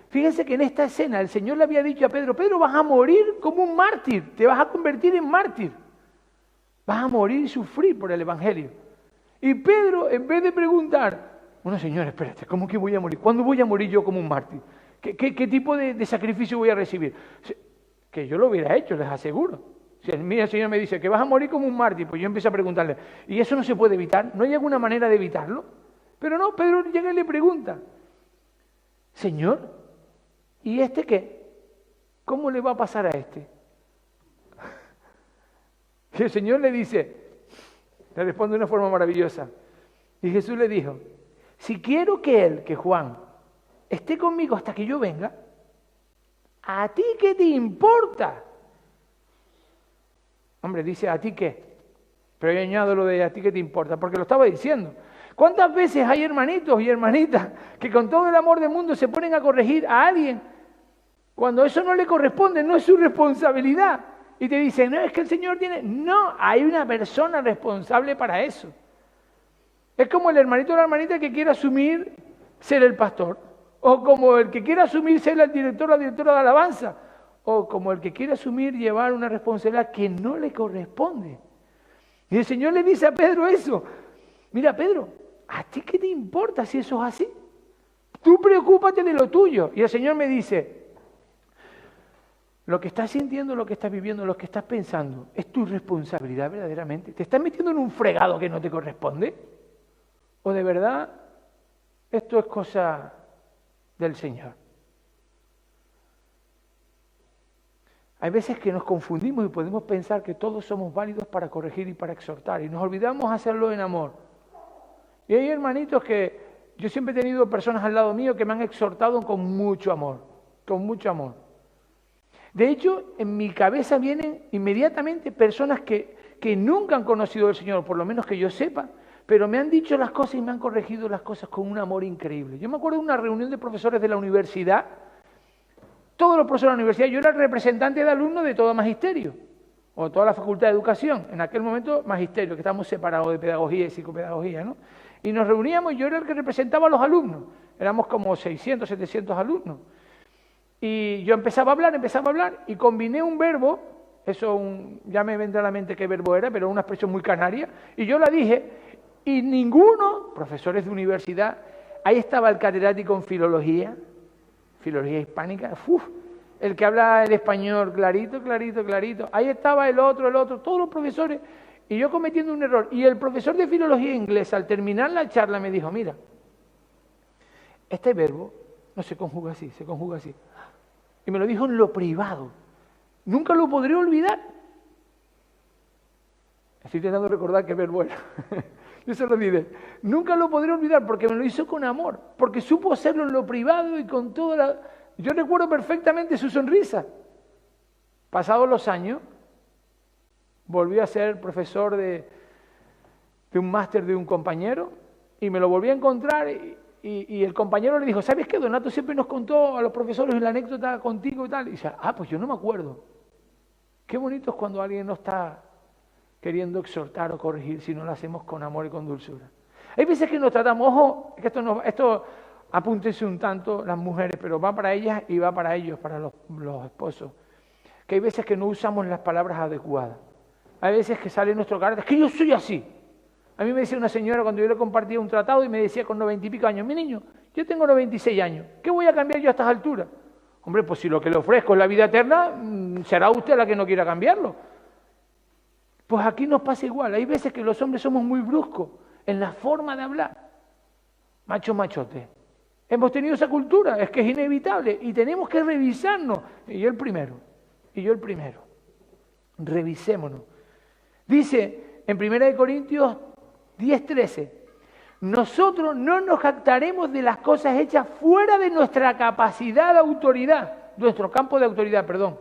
fíjense que en esta escena el Señor le había dicho a Pedro, Pedro, vas a morir como un mártir, te vas a convertir en mártir, vas a morir y sufrir por el Evangelio. Y Pedro, en vez de preguntar, bueno, Señor, espérate, ¿cómo que voy a morir? ¿Cuándo voy a morir yo como un mártir? ¿Qué tipo de sacrificio voy a recibir? Que yo lo hubiera hecho, les aseguro. Si el Señor me dice que vas a morir como un mártir, pues yo empiezo a preguntarle, ¿y eso no se puede evitar? ¿No hay alguna manera de evitarlo? Pero no, Pedro llega y le pregunta, Señor, ¿y este qué? ¿Cómo le va a pasar a este? Y el Señor le responde de una forma maravillosa. Y Jesús le dijo, si quiero que Juan, esté conmigo hasta que yo venga, ¿a ti qué te importa? Hombre, dice, ¿a ti qué? Pero yo añado lo de ¿a ti qué te importa? Porque lo estaba diciendo. ¿Cuántas veces hay hermanitos y hermanitas que con todo el amor del mundo se ponen a corregir a alguien cuando eso no le corresponde, no es su responsabilidad? Y te dicen, no, es que el Señor tiene... No, hay una persona responsable para eso. Es como el hermanito o la hermanita que quiere asumir ser el pastor, o como el que quiere asumir ser el director o la directora de alabanza, o como el que quiere asumir llevar una responsabilidad que no le corresponde. Y el Señor le dice a Pedro eso. Mira, Pedro, ¿a ti qué te importa si eso es así? Tú preocúpate de lo tuyo. Y el Señor me dice, lo que estás sintiendo, lo que estás viviendo, lo que estás pensando, ¿es tu responsabilidad verdaderamente? ¿Te estás metiendo en un fregado que no te corresponde? ¿O de verdad esto es cosa del Señor? Hay veces que nos confundimos y podemos pensar que todos somos válidos para corregir y para exhortar, y nos olvidamos hacerlo en amor. Y hay hermanitos que yo siempre he tenido personas al lado mío que me han exhortado con mucho amor, con mucho amor. De hecho, en mi cabeza vienen inmediatamente personas que nunca han conocido al Señor, por lo menos que yo sepa, pero me han dicho las cosas y me han corregido las cosas con un amor increíble. Yo me acuerdo de una reunión de profesores de la universidad. Todos los profesores de la universidad, yo era el representante de alumnos de todo magisterio, o toda la facultad de educación, en aquel momento magisterio, que estábamos separados de pedagogía y psicopedagogía, ¿no? Y nos reuníamos y yo era el que representaba a los alumnos, éramos como 600, 700 alumnos. Y yo empezaba a hablar y combiné un verbo, ya me vendrá a la mente qué verbo era, pero una expresión muy canaria, y yo la dije, y ninguno, profesores de universidad, ahí estaba el catedrático en filología hispánica, el que habla el español clarito, ahí estaba el otro, todos los profesores, y yo cometiendo un error. Y el profesor de filología inglesa, al terminar la charla, me dijo, mira, este verbo no se conjuga así, se conjuga así. Y me lo dijo en lo privado. Nunca lo podré olvidar. Estoy intentando recordar qué verbo era. Yo se lo diré. Nunca lo podré olvidar porque me lo hizo con amor, porque supo hacerlo en lo privado y con toda la... Yo recuerdo perfectamente su sonrisa. Pasados los años, volví a ser profesor de un máster de un compañero y me lo volví a encontrar y el compañero le dijo, ¿sabes qué? Donato siempre nos contó a los profesores la anécdota contigo y tal. Y dice, pues yo no me acuerdo. Qué bonito es cuando alguien no está queriendo exhortar o corregir, si no lo hacemos con amor y con dulzura. Hay veces que nos tratamos, ojo, que esto apúntense un tanto las mujeres, pero va para ellas y va para ellos, para los esposos, que hay veces que no usamos las palabras adecuadas. Hay veces que sale nuestro carácter, es que yo soy así. A mí me decía una señora cuando yo le compartía un tratado y me decía con 90 y pico años, mi niño, yo tengo 96 años, ¿qué voy a cambiar yo a estas alturas? Hombre, pues si lo que le ofrezco es la vida eterna, será usted la que no quiera cambiarlo. Pues aquí nos pasa igual. Hay veces que los hombres somos muy bruscos en la forma de hablar. Machote. Hemos tenido esa cultura, es que es inevitable y tenemos que revisarnos. Y yo el primero. Revisémonos. Dice en 1 Corintios 10:13, nosotros no nos jactaremos de las cosas hechas fuera de nuestra capacidad de autoridad, nuestro campo de autoridad, perdón.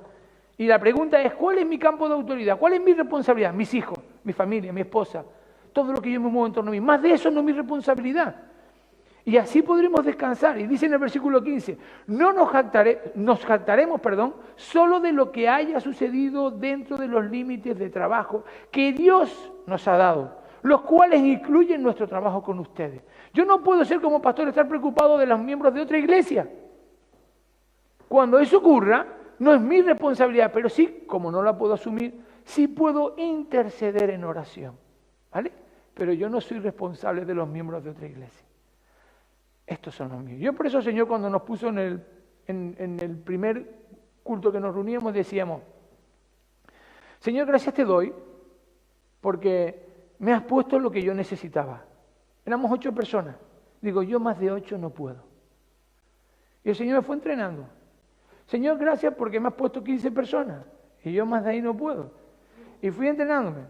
Y la pregunta es, ¿cuál es mi campo de autoridad? ¿Cuál es mi responsabilidad? Mis hijos, mi familia, mi esposa, todo lo que yo me muevo en torno a mí. Más de eso no es mi responsabilidad. Y así podremos descansar. Y dice en el versículo 15, nos jactaremos, solo de lo que haya sucedido dentro de los límites de trabajo que Dios nos ha dado, los cuales incluyen nuestro trabajo con ustedes. Yo no puedo ser como pastor estar preocupado de los miembros de otra iglesia. Cuando eso ocurra, no es mi responsabilidad, pero sí, como no la puedo asumir, sí puedo interceder en oración, ¿vale? Pero yo no soy responsable de los miembros de otra iglesia. Estos son los míos. Yo por eso, Señor, cuando nos puso en el primer culto que nos reuníamos, decíamos, Señor, gracias te doy, porque me has puesto lo que yo necesitaba. Éramos 8 personas. Digo, yo más de 8 no puedo. Y el Señor me fue entrenando. Señor, gracias porque me has puesto 15 personas y yo más de ahí no puedo. Y fui entrenándome.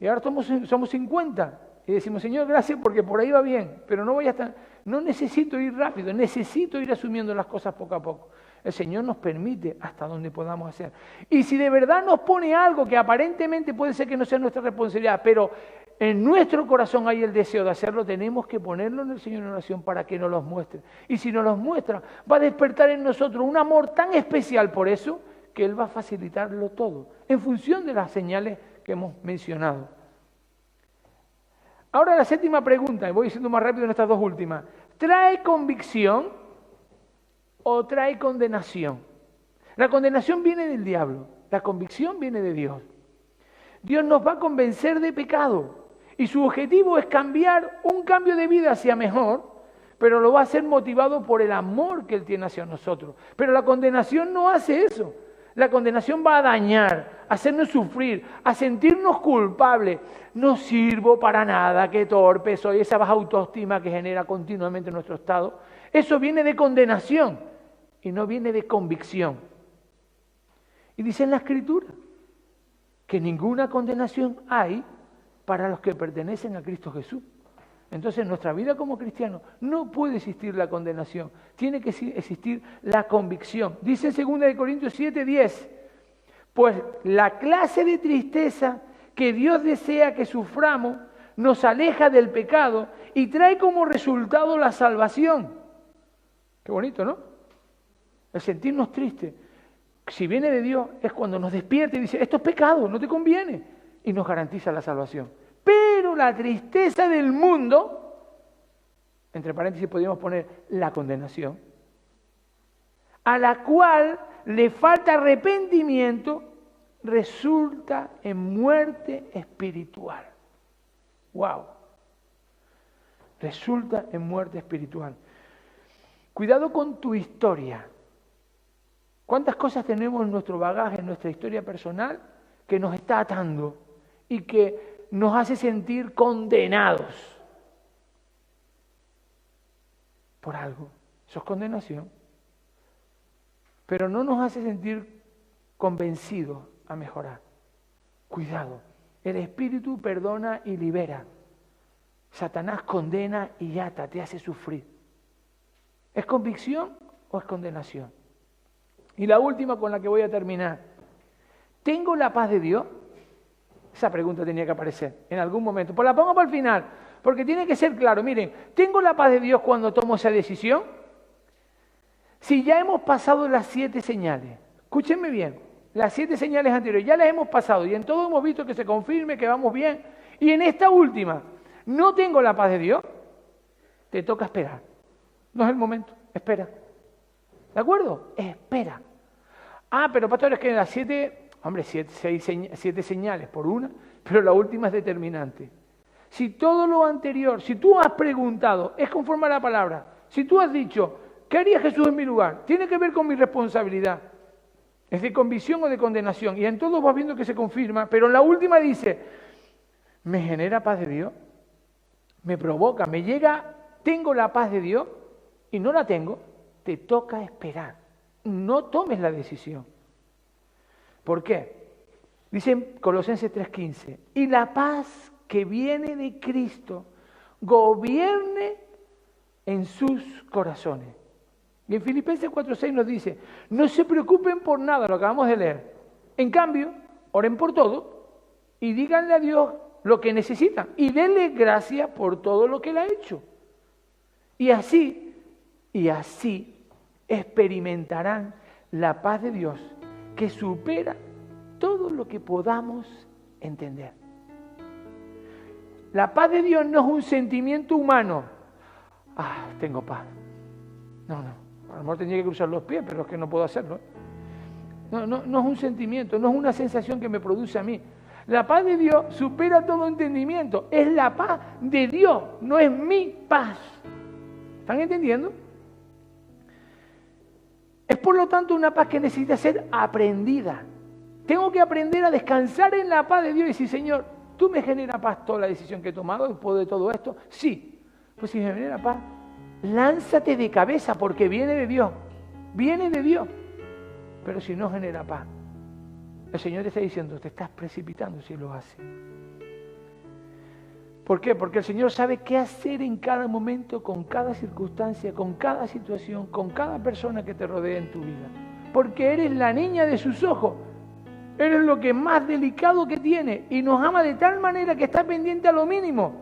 Y ahora somos 50. Y decimos, Señor, gracias porque por ahí va bien, pero no necesito ir rápido, necesito ir asumiendo las cosas poco a poco. El Señor nos permite hasta donde podamos hacer. Y si de verdad nos pone algo que aparentemente puede ser que no sea nuestra responsabilidad, pero en nuestro corazón hay el deseo de hacerlo, tenemos que ponerlo en el Señor en oración para que nos los muestre. Y si nos los muestra, va a despertar en nosotros un amor tan especial por eso, que Él va a facilitarlo todo, en función de las señales que hemos mencionado. Ahora la 7ª pregunta, y voy diciendo más rápido en estas 2 últimas. ¿Trae convicción o trae condenación? La condenación viene del diablo, la convicción viene de Dios. Dios nos va a convencer de pecado y su objetivo es un cambio de vida hacia mejor, pero lo va a hacer motivado por el amor que Él tiene hacia nosotros. Pero la condenación no hace eso. La condenación va a dañar, a hacernos sufrir, a sentirnos culpables. No sirvo para nada, qué torpe soy, esa baja autoestima que genera continuamente nuestro estado. Eso viene de condenación y no viene de convicción. Y dice en la Escritura que ninguna condenación hay para los que pertenecen a Cristo Jesús. Entonces en nuestra vida como cristianos no puede existir la condenación, tiene que existir la convicción. Dice en 2 Corintios 7:10, pues la clase de tristeza que Dios desea que suframos nos aleja del pecado y trae como resultado la salvación. Qué bonito, ¿no? El sentirnos tristes, si viene de Dios, es cuando nos despierta y dice, esto es pecado, no te conviene, y nos garantiza la salvación. Pero la tristeza del mundo, entre paréntesis podríamos poner la condenación, a la cual le falta arrepentimiento, resulta en muerte espiritual. ¡Wow! Resulta en muerte espiritual. Cuidado con tu historia. ¿Cuántas cosas tenemos en nuestro bagaje, en nuestra historia personal, que nos está atando y que nos hace sentir condenados por algo? Eso es condenación. Pero no nos hace sentir convencidos a mejorar. Cuidado, el Espíritu perdona y libera. Satanás condena y ata, te hace sufrir. ¿Es convicción o es condenación? Y la última con la que voy a terminar. ¿Tengo la paz de Dios? Esa pregunta tenía que aparecer en algún momento. Pues la pongo para el final, porque tiene que ser claro. Miren, ¿tengo la paz de Dios cuando tomo esa decisión? Si ya hemos pasado las 7 señales, escúchenme bien, las 7 señales anteriores, ya las hemos pasado y en todo hemos visto que se confirme, que vamos bien. Y en esta última, no tengo la paz de Dios, te toca esperar. No es el momento, espera. ¿De acuerdo? Espera. Ah, pero pastor, es que las 7, hombre, 7 señales por una, pero la última es determinante. Si todo lo anterior, si tú has preguntado, es conforme a la palabra, si tú has dicho, ¿qué haría Jesús en mi lugar? Tiene que ver con mi responsabilidad. ¿Es de convicción o de condenación? Y en todo vas viendo que se confirma, pero en la última dice, ¿me genera paz de Dios? ¿Me provoca? ¿Me llega? ¿Tengo la paz de Dios? Y no la tengo. Te toca esperar. No tomes la decisión. ¿Por qué? Dice Colosenses 3:15, y la paz que viene de Cristo gobierne en sus corazones. Y en Filipenses 4:6 nos dice, no se preocupen por nada, lo acabamos de leer. En cambio, oren por todo y díganle a Dios lo que necesitan y denle gracias por todo lo que Él ha hecho. Y así experimentarán la paz de Dios que supera todo lo que podamos entender. La paz de Dios no es un sentimiento humano. Ah, tengo paz. No. A lo mejor tendría que cruzar los pies, pero es que no puedo hacerlo. No es un sentimiento, no es una sensación que me produce a mí. La paz de Dios supera todo entendimiento. Es la paz de Dios, no es mi paz. ¿Están entendiendo? Es por lo tanto una paz que necesita ser aprendida. Tengo que aprender a descansar en la paz de Dios y decir, Señor, ¿tú me generas paz toda la decisión que he tomado después de todo esto? Sí. Pues si me genera paz, lánzate de cabeza porque viene de Dios. Viene de Dios. Pero si no genera paz, el Señor te está diciendo, te estás precipitando si lo haces. ¿Por qué? Porque el Señor sabe qué hacer en cada momento, con cada circunstancia, con cada situación, con cada persona que te rodea en tu vida. Porque eres la niña de sus ojos. Eres lo que más delicado que tiene y nos ama de tal manera que está pendiente a lo mínimo.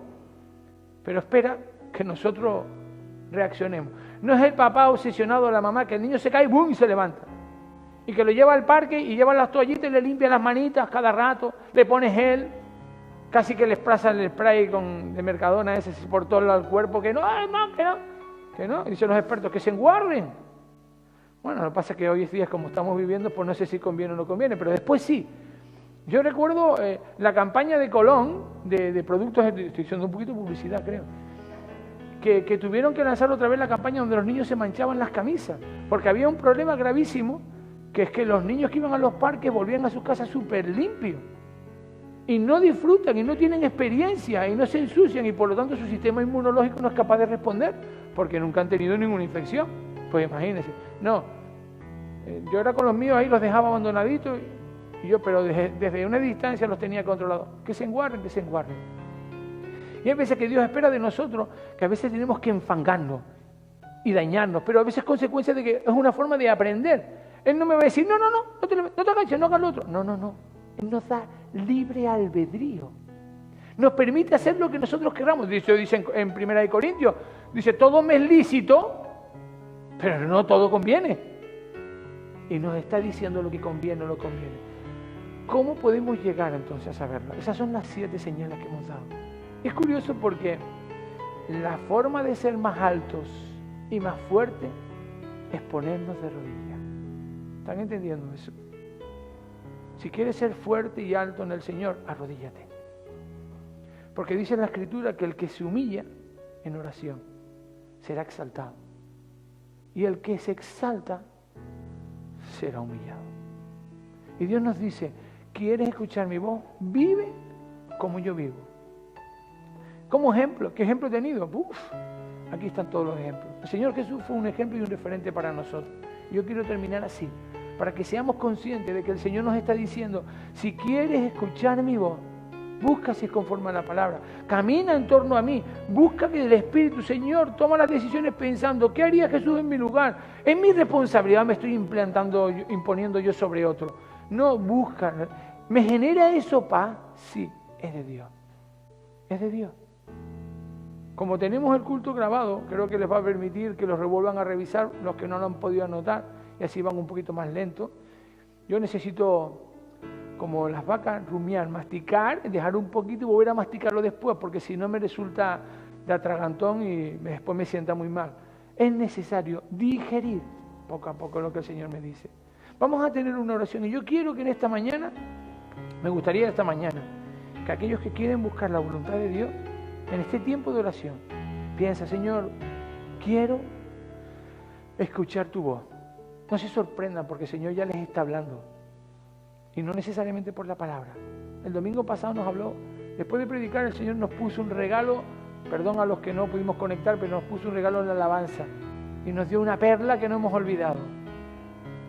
Pero espera que nosotros reaccionemos. No es el papá obsesionado a la mamá, que el niño se cae ¡bum! Y se levanta. Y que lo lleva al parque y lleva las toallitas y le limpia las manitas cada rato, le pone gel, casi que le desplaza el spray de Mercadona ese por todo el cuerpo, que no, que no. Y dicen los expertos que se enguarden. Bueno, lo que pasa es que hoy en día, como estamos viviendo, pues no sé si conviene o no conviene, pero después sí. Yo recuerdo la campaña de Colón, de productos, estoy haciendo un poquito de publicidad, creo, que tuvieron que lanzar otra vez la campaña donde los niños se manchaban las camisas, porque había un problema gravísimo, que que es que los niños que iban a los parques volvían a sus casas súper limpios. Y no disfrutan, y no tienen experiencia, y no se ensucian, y por lo tanto su sistema inmunológico no es capaz de responder, porque nunca han tenido ninguna infección. Pues imagínense. No, yo era con los míos ahí, los dejaba abandonaditos, y yo, pero desde una distancia los tenía controlados. Que se enguarden, que se enguarden. Y hay veces que Dios espera de nosotros, que a veces tenemos que enfangarnos y dañarnos, pero a veces es consecuencia de que es una forma de aprender. Él no me va a decir, no te agaches, no hagas lo otro. No. Él nos da libre albedrío. Nos permite hacer lo que nosotros queramos. Dice en 1 Corintios, dice, todo me es lícito, pero no todo conviene. Y nos está diciendo lo que conviene o no conviene. ¿Cómo podemos llegar entonces a saberlo? Esas son las 7 señales que hemos dado. Es curioso porque la forma de ser más altos y más fuertes es ponernos de rodillas. ¿Están entendiendo eso? Si quieres ser fuerte y alto en el Señor, arrodíllate. Porque dice en la Escritura que el que se humilla en oración será exaltado. Y el que se exalta será humillado. Y Dios nos dice, ¿quieres escuchar mi voz? Vive como yo vivo. Como ejemplo, ¿qué ejemplo he tenido? Aquí están todos los ejemplos. El Señor Jesús fue un ejemplo y un referente para nosotros. Yo quiero terminar así, para que seamos conscientes de que el Señor nos está diciendo, si quieres escuchar mi voz, busca si es conforme a la palabra, camina en torno a mí, busca que el Espíritu, Señor, toma las decisiones pensando, ¿qué haría Jesús en mi lugar? En mi responsabilidad me estoy imponiendo yo sobre otro. No, busca. ¿Me genera eso paz? Sí, es de Dios. Es de Dios. Como tenemos el culto grabado, creo que les va a permitir que los revuelvan a revisar los que no lo han podido anotar y así van un poquito más lento. Yo necesito, como las vacas, rumiar, masticar, dejar un poquito y volver a masticarlo después, porque si no me resulta de atragantón y después me sienta muy mal. Es necesario digerir poco a poco lo que el Señor me dice. Vamos a tener una oración y yo quiero que en esta mañana, me gustaría esta mañana, que aquellos que quieren buscar la voluntad de Dios, en este tiempo de oración, piensa, Señor, quiero escuchar tu voz. No se sorprendan porque el Señor ya les está hablando. Y no necesariamente por la palabra. El domingo pasado nos habló, después de predicar el Señor nos puso un regalo, perdón a los que no pudimos conectar, pero nos puso un regalo en la alabanza. Y nos dio una perla que no hemos olvidado.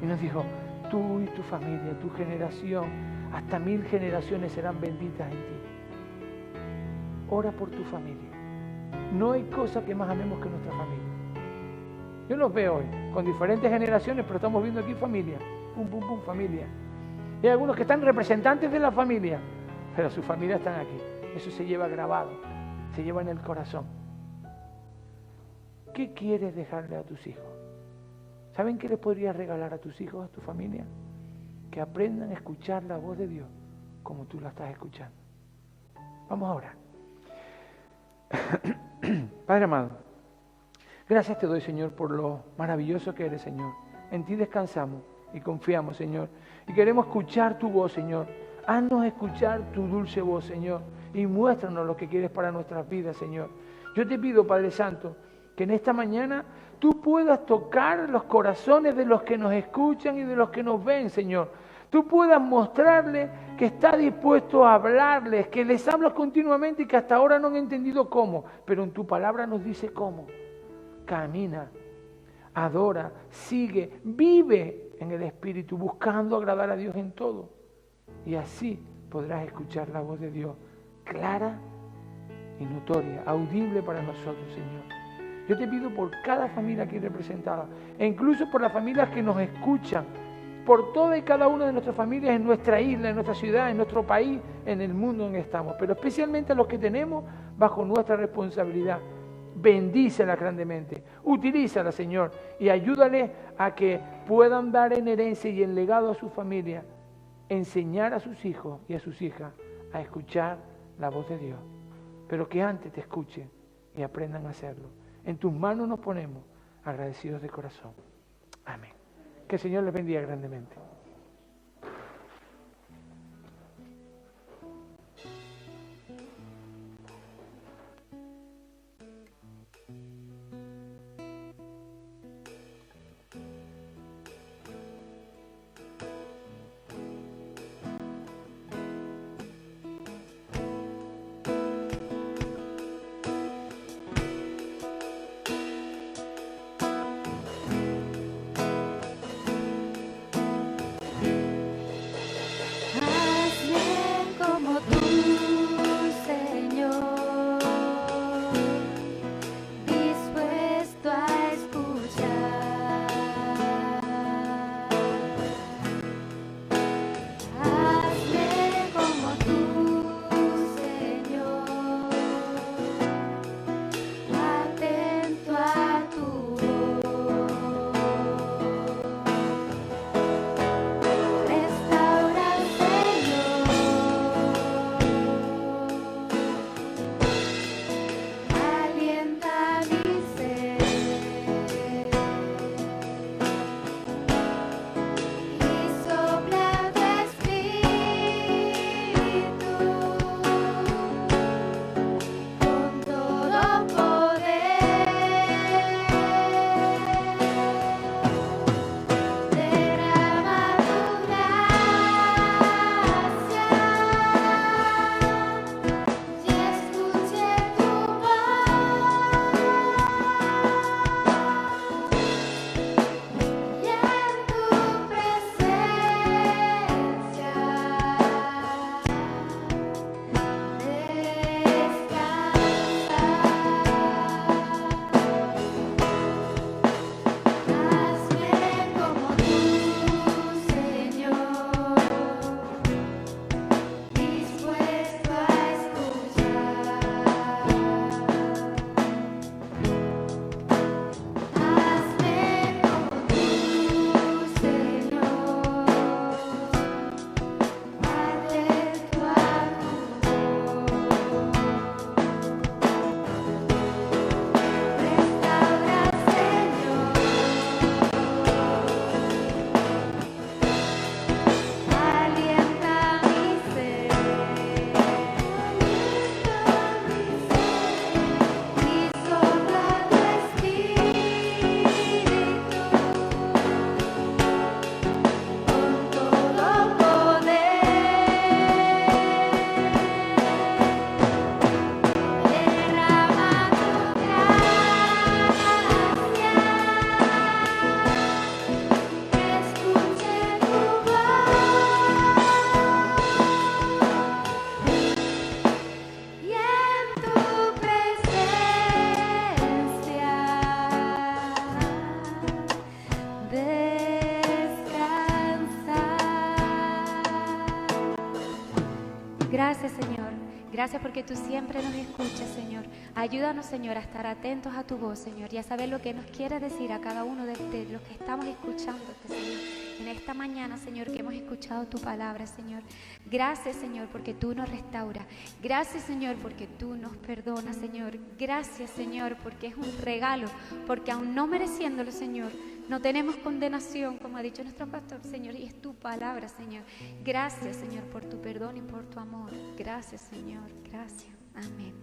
Y nos dijo, tú y tu familia, tu generación, hasta 1000 generaciones serán benditas en ti. Ora por tu familia. No hay cosa que más amemos que nuestra familia. Yo los veo hoy, con diferentes generaciones, pero estamos viendo aquí familia. Familia. Y hay algunos que están representantes de la familia, pero sus familias están aquí. Eso se lleva grabado, se lleva en el corazón. ¿Qué quieres dejarle a tus hijos? ¿Saben qué les podrías regalar a tus hijos, a tu familia? Que aprendan a escuchar la voz de Dios como tú la estás escuchando. Vamos a orar. Padre amado, gracias te doy, Señor, por lo maravilloso que eres, Señor. En ti descansamos y confiamos, Señor. Y queremos escuchar tu voz, Señor. Haznos escuchar tu dulce voz, Señor. Y muéstranos lo que quieres para nuestras vidas, Señor. Yo te pido, Padre Santo, que en esta mañana tú puedas tocar los corazones de los que nos escuchan y de los que nos ven, Señor. Tú puedas mostrarles que estás dispuesto a hablarles, que les hablas continuamente y que hasta ahora no han entendido cómo, pero en tu palabra nos dice cómo. Camina, adora, sigue, vive en el Espíritu, buscando agradar a Dios en todo. Y así podrás escuchar la voz de Dios clara y notoria, audible para nosotros, Señor. Yo te pido por cada familia aquí representada, e incluso por las familias que nos escuchan, por toda y cada una de nuestras familias en nuestra isla, en nuestra ciudad, en nuestro país, en el mundo en que estamos, pero especialmente a los que tenemos bajo nuestra responsabilidad. Bendícelas grandemente, utilízalas, Señor, y ayúdales a que puedan dar en herencia y en legado a su familia, enseñar a sus hijos y a sus hijas a escuchar la voz de Dios, pero que antes te escuchen y aprendan a hacerlo. En tus manos nos ponemos, agradecidos de corazón. Amén. Que el Señor les bendiga grandemente. Gracias porque tú siempre nos escuchas, Señor. Ayúdanos, Señor, a estar atentos a tu voz, Señor, y a saber lo que nos quieres decir a cada uno de los que estamos escuchándote, Señor. En esta mañana, Señor, que hemos escuchado tu palabra, Señor. Gracias, Señor, porque tú nos restauras. Gracias, Señor, porque tú nos perdonas, Señor. Gracias, Señor, porque es un regalo, porque aún no mereciéndolo, Señor, no tenemos condenación, como ha dicho nuestro pastor, Señor, y es tu palabra, Señor. Gracias, Señor, por tu perdón y por tu amor. Gracias, Señor. Gracias. Amén.